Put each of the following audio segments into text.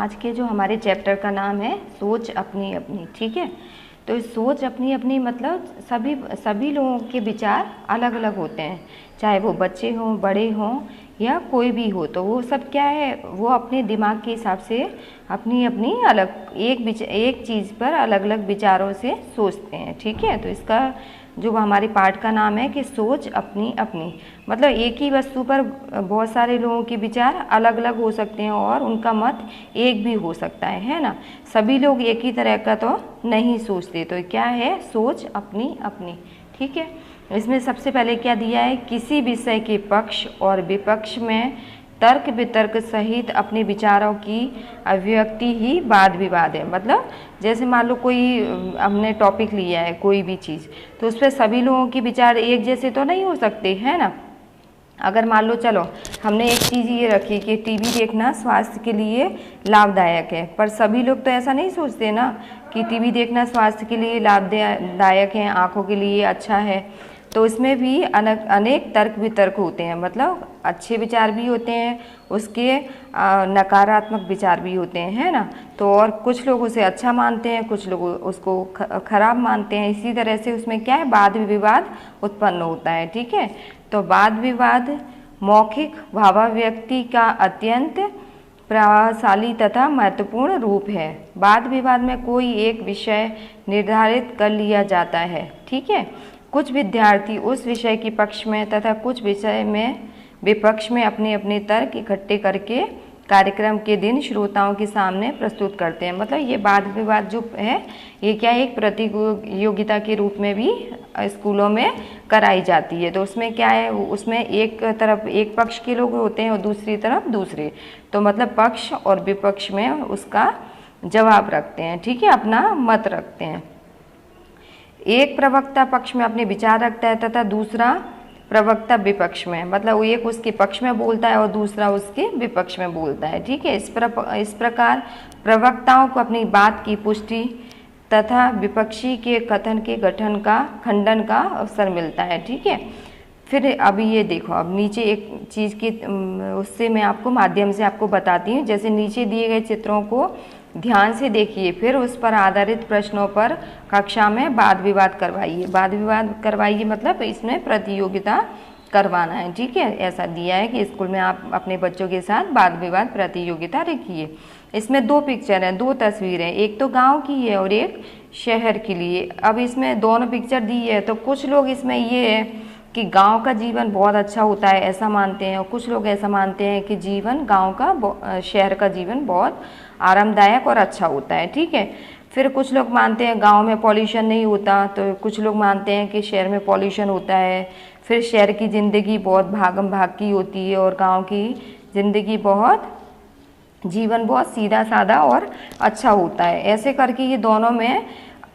आज के जो हमारे चैप्टर का नाम है सोच अपनी अपनी। ठीक है, तो इस सोच अपनी अपनी मतलब सभी लोगों के विचार अलग अलग होते हैं, चाहे वो बच्चे हों, बड़े हों या कोई भी हो। तो वो सब क्या है, वो अपने दिमाग के हिसाब से अपनी अपनी अलग एक चीज़ पर अलग अलग विचारों से सोचते हैं। ठीक है, तो इसका जो हमारे पाठ का नाम है कि सोच अपनी अपनी, मतलब एक ही वस्तु पर बहुत सारे लोगों के विचार अलग अलग हो सकते हैं और उनका मत एक भी हो सकता है ना। सभी लोग एक ही तरह का तो नहीं सोचते। तो क्या है, सोच अपनी अपनी। ठीक है, इसमें सबसे पहले क्या दिया है, किसी विषय के पक्ष और विपक्ष में तर्क वितर्क सहित अपने विचारों की अभिव्यक्ति ही वाद विवाद है। मतलब जैसे मान लो कोई हमने टॉपिक लिया है कोई भी चीज़, तो उस पर सभी लोगों के विचार एक जैसे तो नहीं हो सकते, है ना। अगर मान लो चलो हमने एक चीज़ ये रखी कि टीवी देखना स्वास्थ्य के लिए लाभदायक है, पर सभी लोग तो ऐसा नहीं सोचते ना कि टीवी देखना स्वास्थ्य के लिए लाभदायक है, आँखों के लिए अच्छा है। तो इसमें भी अनेक तर्क वितर्क होते हैं, मतलब अच्छे विचार भी होते हैं, उसके नकारात्मक विचार भी होते हैं, है ना। तो और कुछ लोग उसे अच्छा मानते हैं, कुछ लोग उसको खराब मानते हैं। इसी तरह से उसमें क्या है, वाद विवाद उत्पन्न होता है। ठीक है, तो वाद विवाद मौखिक भावाभिव्यक्ति का अत्यंत प्रभावशाली तथा महत्वपूर्ण रूप है। वाद विवाद में कोई एक विषय निर्धारित कर लिया जाता है। ठीक है, कुछ विद्यार्थी उस विषय के पक्ष में तथा कुछ विषय में विपक्ष में अपने अपने तर्क इकट्ठे करके कार्यक्रम के दिन श्रोताओं के सामने प्रस्तुत करते हैं। मतलब ये वाद विवाद जो है ये क्या है, एक प्रतियोगिता के रूप में भी स्कूलों में कराई जाती है। तो उसमें क्या है, उसमें एक तरफ एक पक्ष के लोग होते हैं और दूसरी तरफ दूसरे, तो मतलब पक्ष और विपक्ष में उसका जवाब रखते हैं। ठीक है, अपना मत रखते हैं। एक प्रवक्ता पक्ष में अपने विचार रखता है तथा दूसरा प्रवक्ता विपक्ष में, मतलब वो एक उसके पक्ष में बोलता है और दूसरा उसके विपक्ष में बोलता है। ठीक है, इस प्रकार प्रवक्ताओं को अपनी बात की पुष्टि तथा विपक्षी के कथन के खंडन का अवसर मिलता है। ठीक है, फिर अभी ये देखो, अब नीचे एक चीज़ की उससे मैं आपको माध्यम से आपको बताती हूँ। जैसे नीचे दिए गए चित्रों को ध्यान से देखिए, फिर उस पर आधारित प्रश्नों पर कक्षा में वाद विवाद करवाइए। वाद विवाद करवाइए मतलब इसमें प्रतियोगिता करवाना है। ठीक है, ऐसा दिया है कि स्कूल में आप अपने बच्चों के साथ वाद विवाद प्रतियोगिता रखिए। इसमें दो पिक्चर हैं, दो तस्वीरें, एक तो गांव की है और एक शहर के लिए। अब इसमें दोनों पिक्चर दी है, तो कुछ लोग इसमें ये है कि गांव का जीवन बहुत अच्छा होता है ऐसा मानते हैं, और कुछ लोग ऐसा मानते हैं कि शहर का जीवन बहुत आरामदायक और अच्छा होता है। ठीक है, फिर कुछ लोग मानते हैं गांव में पॉल्यूशन नहीं होता, तो कुछ लोग मानते हैं कि शहर में पॉल्यूशन होता है। फिर शहर की ज़िंदगी बहुत भागम भाग की होती है और गांव की ज़िंदगी जीवन बहुत सीधा साधा और अच्छा होता है। ऐसे करके ये दोनों में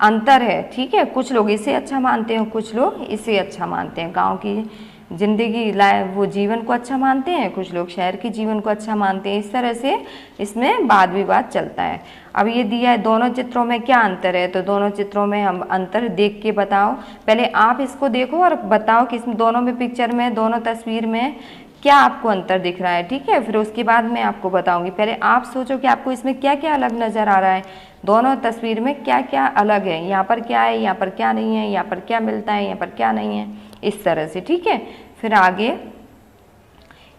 अंतर है। ठीक है, कुछ लोग इसे अच्छा मानते हैं, कुछ लोग इसे अच्छा मानते हैं। गांव की जिंदगी वो जीवन को अच्छा मानते हैं, कुछ लोग शहर के जीवन को अच्छा मानते हैं। इस तरह से इसमें वाद विवाद चलता है। अब ये दिया है दोनों चित्रों में क्या अंतर है, तो दोनों चित्रों में हम अंतर देख के बताओ। पहले आप इसको देखो और बताओ कि इसमें दोनों में पिक्चर में, दोनों तस्वीर में क्या आपको अंतर दिख रहा है। ठीक है, फिर उसके बाद मैं आपको बताऊंगी। पहले आप सोचो कि आपको इसमें क्या क्या अलग नज़र आ रहा है, दोनों तस्वीर में क्या क्या अलग है, यहाँ पर क्या है, यहाँ पर क्या नहीं है, यहाँ पर क्या मिलता है, यहाँ पर क्या नहीं है, इस तरह से। ठीक है, फिर आगे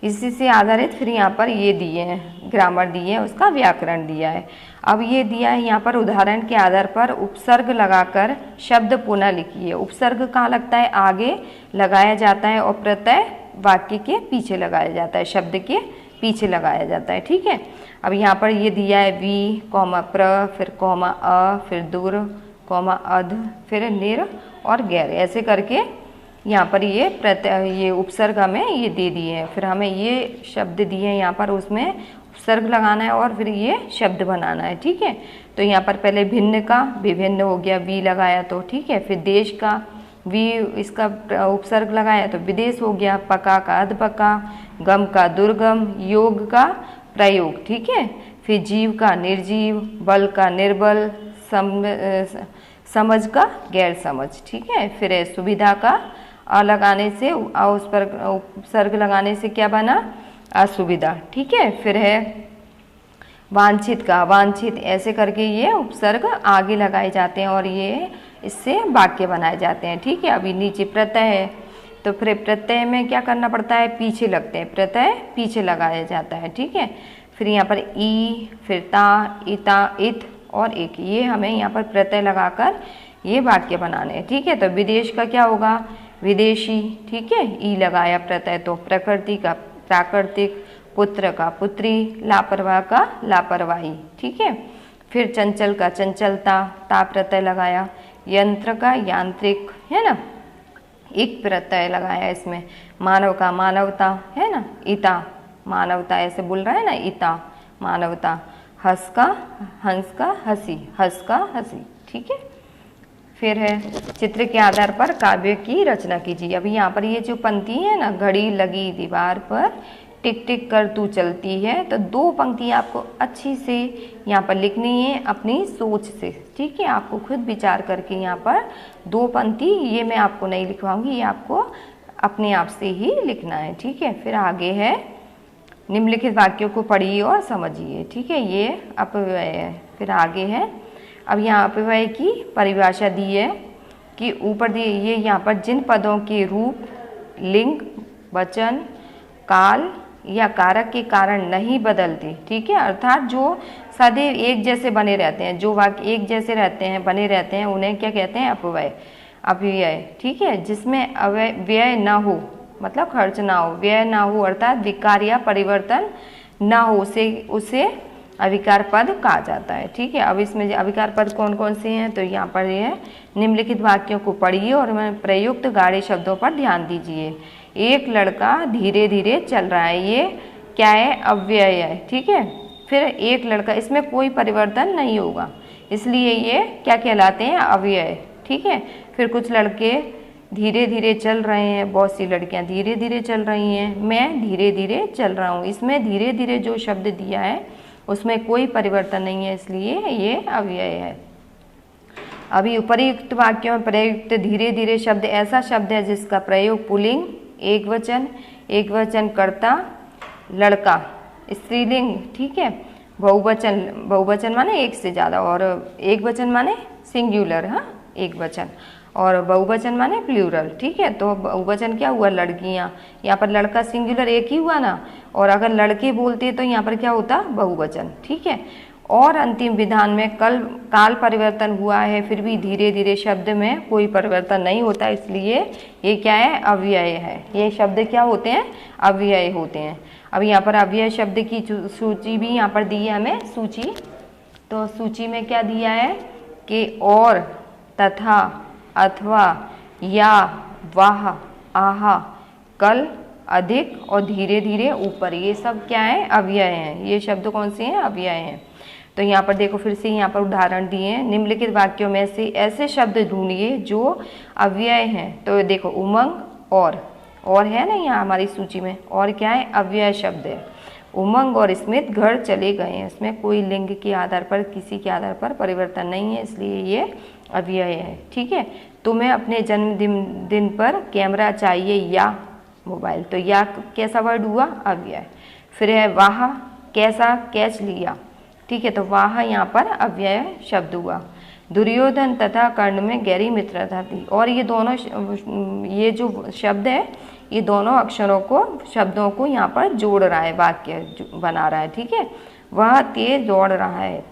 इसी से आधारित फिर यहाँ पर ये दिए हैं, ग्रामर दिए हैं, उसका व्याकरण दिया है। अब ये दिया है यहाँ पर उदाहरण के आधार पर उपसर्ग लगाकर शब्द पुनः लिखिए। उपसर्ग कहाँ लगता है, आगे लगाया जाता है और प्रत्यय वाक्य के पीछे लगाया जाता है, शब्द के पीछे लगाया जाता है। ठीक है, अब यहाँ पर ये दिया है वी कॉमा प्र, फिर कॉमा अ, फिर दूर कॉमा अध, फिर निर और गैर, ऐसे करके यहाँ पर ये उपसर्ग हमें ये दे दिए हैं। फिर हमें ये शब्द दिए हैं यहाँ पर, उसमें उपसर्ग लगाना है और फिर ये शब्द बनाना है। ठीक है, तो यहाँ पर पहले भिन्न का विभिन्न हो गया, वी लगाया तो। ठीक है, फिर देश का वी इसका उपसर्ग लगाया तो विदेश हो गया, पका का अधपका, गम का दुर्गम, योग का प्रयोग। ठीक है, फिर जीव का निर्जीव, बल का निर्बल, समझ का गैर समझ। ठीक है, फिर सुविधा का अ लगाने से उस पर उपसर्ग लगाने से क्या बना, असुविधा। ठीक है, फिर है वांछित का, वांछित ऐसे करके ये उपसर्ग आगे लगाए जाते हैं और ये इससे वाक्य बनाए जाते हैं। ठीक है, अभी नीचे प्रत्यय है तो फिर प्रत्यय में क्या करना पड़ता है, पीछे लगते हैं, प्रत्यय पीछे लगाया जाता है। ठीक है, फिर यहाँ पर ई, फिर ता, इता, इत और एक, ये हमें यहाँ पर प्रत्यय लगाकर ये वाक्य बनाने हैं। ठीक है, तो विदेश का क्या होगा, विदेशी। ठीक है, ई लगाया प्रत्यय, तो प्रकृति का प्राकृतिक, पुत्र का पुत्री, लापरवाह का लापरवाही। ठीक है, फिर चंचल का चंचलता, ता प्रत्यय लगाया, यंत्र का यांत्रिक, है ना, एक प्रत्यय लगाया इसमें, मानव का मानवता, है ना, इता मानवता, ऐसे बोल रहा है ना, इता मानवता, हंस का हंसी, हंस का हंसी। ठीक है, फिर है चित्र के आधार पर काव्य की रचना कीजिए। अभी यहाँ पर ये जो पंक्ति है ना, घड़ी लगी दीवार पर टिक टिक कर तू चलती है, तो दो पंक्ति आपको अच्छी से यहाँ पर लिखनी है अपनी सोच से। ठीक है, आपको खुद विचार करके यहाँ पर दो पंक्ति, ये मैं आपको नहीं लिखवाऊंगी, ये आपको अपने आप से ही लिखना है। ठीक है, फिर आगे है निम्नलिखित वाक्यों को पढ़िए और समझिए। ठीक है, ये अपव्यय है। फिर आगे है, अब यहाँ अपव्यय की परिभाषा दी है कि ऊपर दी, ये यहाँ पर जिन पदों के रूप, लिंग, वचन, काल या कारक के कारण नहीं बदलती। ठीक है, अर्थात जो सदैव एक जैसे बने रहते हैं, जो वाक्य एक जैसे रहते हैं, बने रहते हैं, उन्हें क्या कहते हैं, अपव्यय, अपव्यय। ठीक है, जिसमें व्यय न हो, मतलब खर्च ना हो, व्यय ना हो, अर्थात विकार या परिवर्तन ना हो, उसे अविकार पद कहा जाता है। ठीक है, अब इसमें अविकार पद कौन कौन से हैं, तो यहाँ पर ये निम्नलिखित वाक्यों को पढ़िए और प्रयुक्त गाढ़े शब्दों पर ध्यान दीजिए। एक लड़का धीरे धीरे चल रहा है, ये क्या है, अव्यय है। ठीक है, फिर एक लड़का, इसमें कोई परिवर्तन नहीं होगा, इसलिए ये क्या कहलाते हैं, अव्यय। ठीक है, फिर कुछ लड़के धीरे धीरे चल रहे हैं, बहुत सी लड़कियां धीरे धीरे चल रही हैं, मैं धीरे धीरे चल रहा हूँ, इसमें धीरे धीरे जो शब्द दिया है उसमें कोई परिवर्तन नहीं है, इसलिए ये अव्यय है। अभी उपयुक्त वाक्यों में प्रयुक्त धीरे धीरे शब्द ऐसा शब्द है जिसका प्रयोग पुल्लिंग, एक वचन कर्ता, लड़का, स्त्रीलिंग। ठीक है, बहुवचन माने एक से ज़्यादा, और एक वचन माने सिंगुलर, हाँ एक वचन, और बहुवचन माने प्लूरल। ठीक है, तो बहुवचन क्या हुआ, लड़कियां, यहाँ पर लड़का सिंगुलर एक ही हुआ ना, और अगर लड़के बोलते तो यहाँ पर क्या होता, बहुवचन। ठीक है, और अंतिम विधान में काल परिवर्तन हुआ है, फिर भी धीरे धीरे शब्द में कोई परिवर्तन नहीं होता, इसलिए ये क्या है, अव्यय है। ये शब्द क्या होते हैं, अव्यय होते हैं। अब यहाँ पर अव्यय शब्द की सूची भी यहाँ पर दी है हमें, सूची, तो सूची में क्या दिया है कि और, तथा, अथवा, या, वाह, आहा, कल, अधिक और धीरे धीरे, ऊपर, ये सब क्या है, अव्यय हैं। ये शब्द कौन से हैं, अव्यय हैं। तो यहाँ पर देखो, फिर से यहाँ पर उदाहरण दिए हैं, निम्नलिखित वाक्यों में से ऐसे शब्द ढूंढिए जो अव्यय हैं। तो देखो, उमंग, और है ना यहाँ हमारी सूची में, और क्या है, अव्यय शब्द है। उमंग और स्मित घर चले गए हैं, इसमें कोई लिंग के आधार पर, किसी के आधार पर परिवर्तन नहीं है, इसलिए ये अव्यय है। ठीक है, तुम्हें अपने जन्मदिन पर कैमरा चाहिए या मोबाइल, तो या कैसा वर्ड हुआ, अव्यय। फिर है वाह, कैसा, कैच लिया। ठीक है, तो वाह यहाँ पर अव्यय शब्द हुआ। दुर्योधन तथा कर्ण में गहरी मित्रता थी, और ये दोनों, ये जो शब्द है, ये दोनों अक्षरों को, शब्दों को यहाँ पर जोड़ रहा है, वाक्य बना रहा है। ठीक है, वह तेज दौड़ रहा है,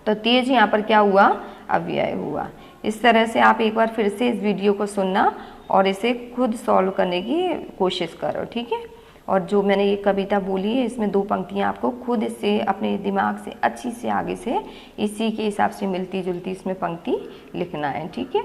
तो तेज यहाँ पर क्या हुआ, अव्यय हुआ। इस तरह से आप एक बार फिर से इस वीडियो को सुनना और इसे खुद सॉल्व करने की कोशिश करो। ठीक है, और जो मैंने ये कविता बोली है, इसमें दो पंक्तियाँ आपको खुद इससे अपने दिमाग से अच्छी से आगे से इसी के हिसाब से मिलती जुलती इसमें पंक्ति लिखना है। ठीक है।